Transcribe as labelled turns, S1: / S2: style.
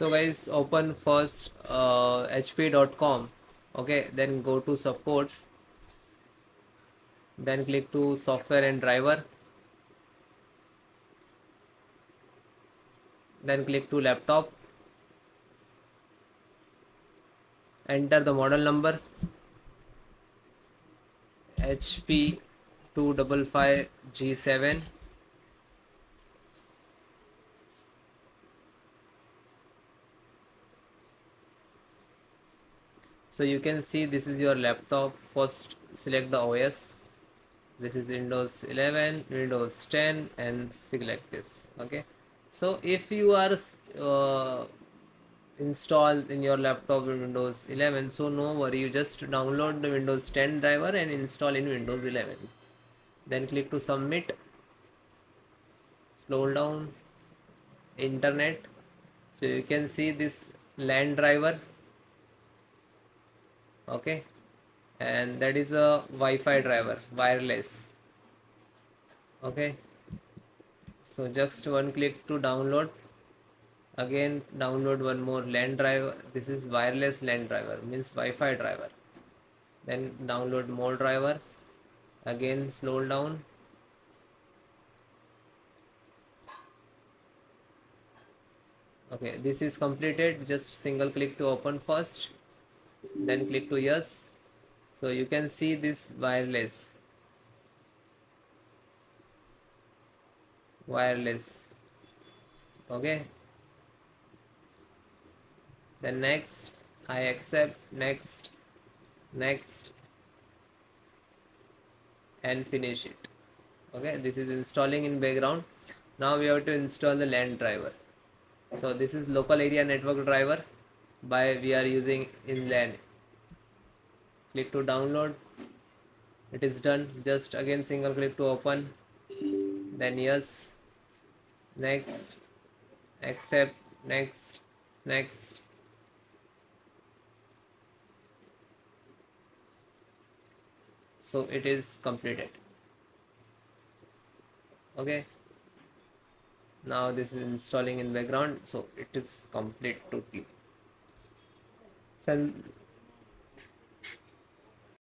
S1: So guys, open first hp.com. Okay, then go to support, then click to software and driver, then click to laptop, enter the model number HP 255G7. So you can see this is your laptop. First select the OS. This is Windows 11, Windows 10, and select this. Okay, so if you are installed in your laptop in Windows 11, so no worry, you just download the Windows 10 driver and install in Windows 11. Then click to submit, scroll down, internet. So you can see this LAN driver. Okay, and that is a Wi-Fi driver, wireless. Okay, so just one click to download. Again download one more LAN driver. This is wireless LAN driver, means Wi-Fi driver. Then download more driver. Again scroll down. Okay, this is completed. Just single click to open first, then click to yes. So you can see this wireless. Okay, then next, I accept, next, next, and finish it. Okay, this is installing in background. Now we have to install the LAN driver. So this is local area network driver by we are using in LAN. Click to download. It is done. Just again single click to open, then yes, next, accept, next, next. So it is completed. Okay, now this is installing in background, so it is complete totally. So